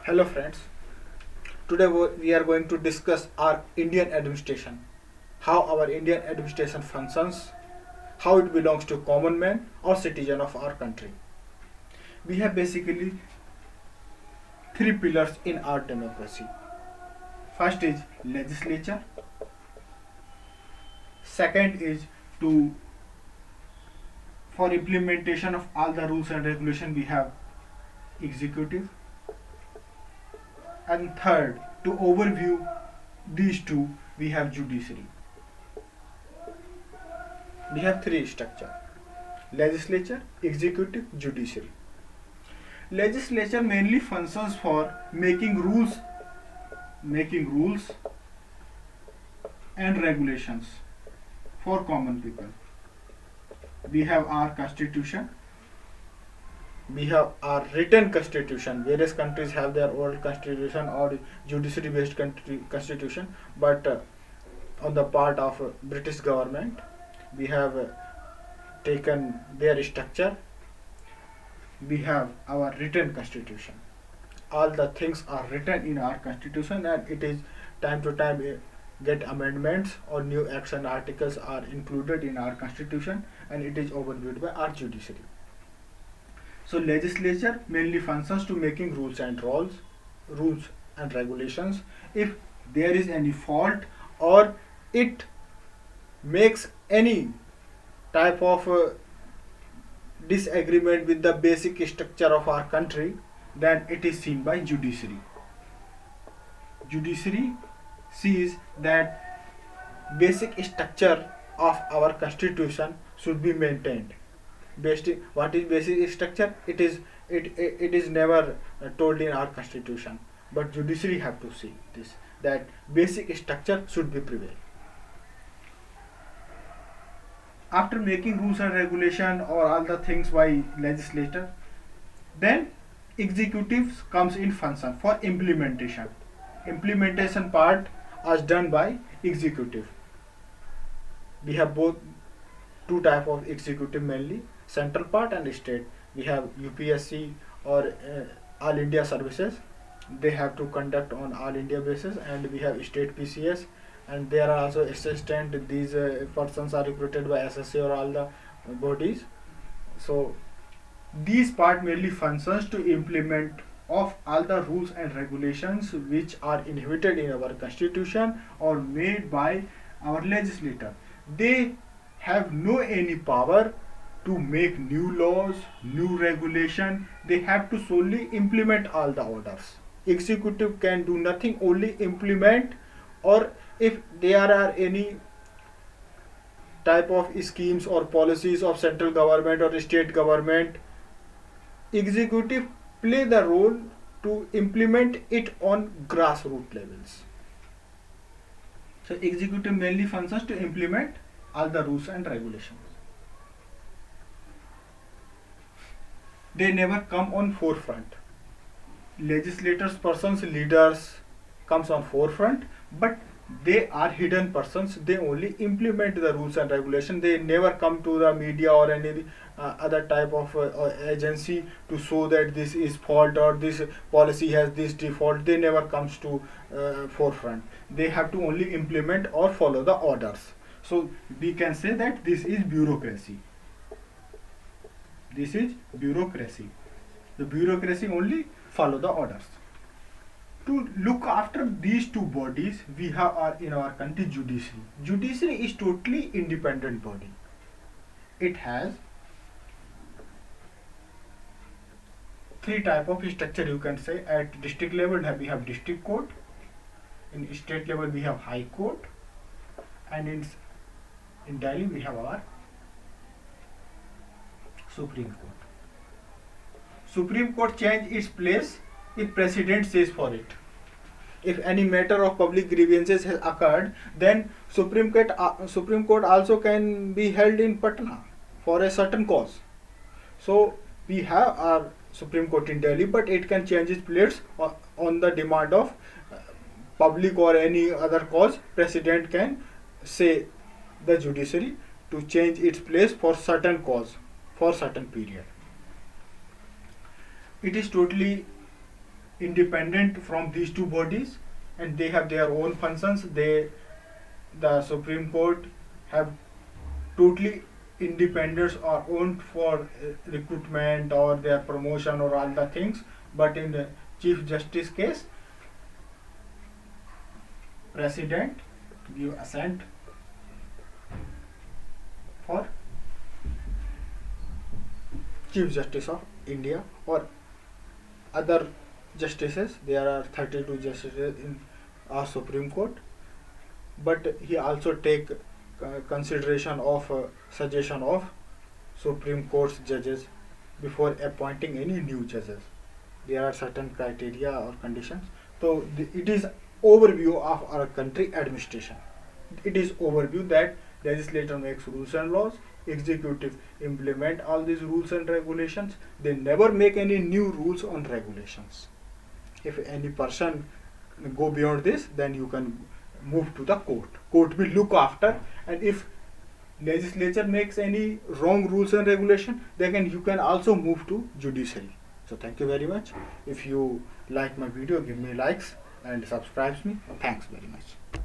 Hello friends, today we are going to discuss our Indian administration, how our Indian administration functions, how it belongs to common man or citizen of our country. We have basically three pillars in our democracy. First is legislature, second is to for implementation of all the rules and regulation we have executive, and third to overview these two we have judiciary. We have three structure: legislature, executive, judiciary. Legislature mainly functions for making rules and regulations for common people. We have our constitution, we have our written constitution. Various countries have their own constitution or judiciary based constitution, but on the part of British government we have taken their structure. We have our written constitution. All the things are written in our constitution, and it is time to time get amendments or new acts and articles are included in our constitution, and it is overviewed by our judiciary. So legislature mainly functions to making rules and regulations. If there is any fault or it makes any type of disagreement with the basic structure of our country, then it is seen by judiciary. Judiciary sees that basic structure of our constitution should be maintained. What is basic structure? It is never told in our constitution, but judiciary have to see this, that basic structure should be prevail. After making rules and regulation or all the things by legislator, then executive comes in function for implementation. Implementation part is done by executive. We have both two type of executive, mainly central part and state. We have UPSC or All India services. They have to conduct on All India basis, and we have state PCS, and there are also assistant. These persons are recruited by SSC or all the bodies. So these part mainly functions to implement of all the rules and regulations which are inhibited in our constitution or made by our legislator. They have no any power to make new laws, new regulation. They have to solely implement all the orders. Executive can do nothing, only implement, or if there are any type of schemes or policies of central government or state government, executive play the role to implement it on grassroots levels. So executive mainly functions to implement all the rules and regulations. They never come on forefront. Legislators, persons, leaders comes on forefront, but they are hidden persons. They only implement the rules and regulation. They never come to the media or any other type of agency to show that this is fault or this policy has this default. They never comes to forefront. They have to only implement or follow the orders. So we can say that this is bureaucracy. This is bureaucracy. The bureaucracy only follow the orders. To look after these two bodies, we have in our country judiciary. Judiciary is totally independent body. It has three type of structure, you can say. At district level we have district court, in state level we have high court, and in Delhi we have our Supreme Court. Supreme Court change its place if President says for it. If any matter of public grievances has occurred, then Supreme Court also can be held in Patna for a certain cause. So we have our Supreme Court in Delhi, but it can change its place on the demand of public or any other cause. President can say the judiciary to change its place for certain cause, for certain period. It is totally independent from these two bodies, and they have their own functions. The Supreme Court have totally independence or owned for recruitment or their promotion or all the things. But in the Chief Justice case, President give assent for Chief Justice of India or other justices. There are 32 justices in our Supreme Court, but he also take consideration of suggestion of Supreme Court's judges before appointing any new judges. There are certain criteria or conditions. So it is overview of our country administration. It is overview that legislator makes rules and laws, executive implement all these rules and regulations. They never make any new rules on regulations. If any person go beyond this, then you can move to the court. Court will look after, and if legislature makes any wrong rules and regulation, then you can also move to judiciary. So thank you very much. If you like my video, give me likes and subscribe me. Thanks very much.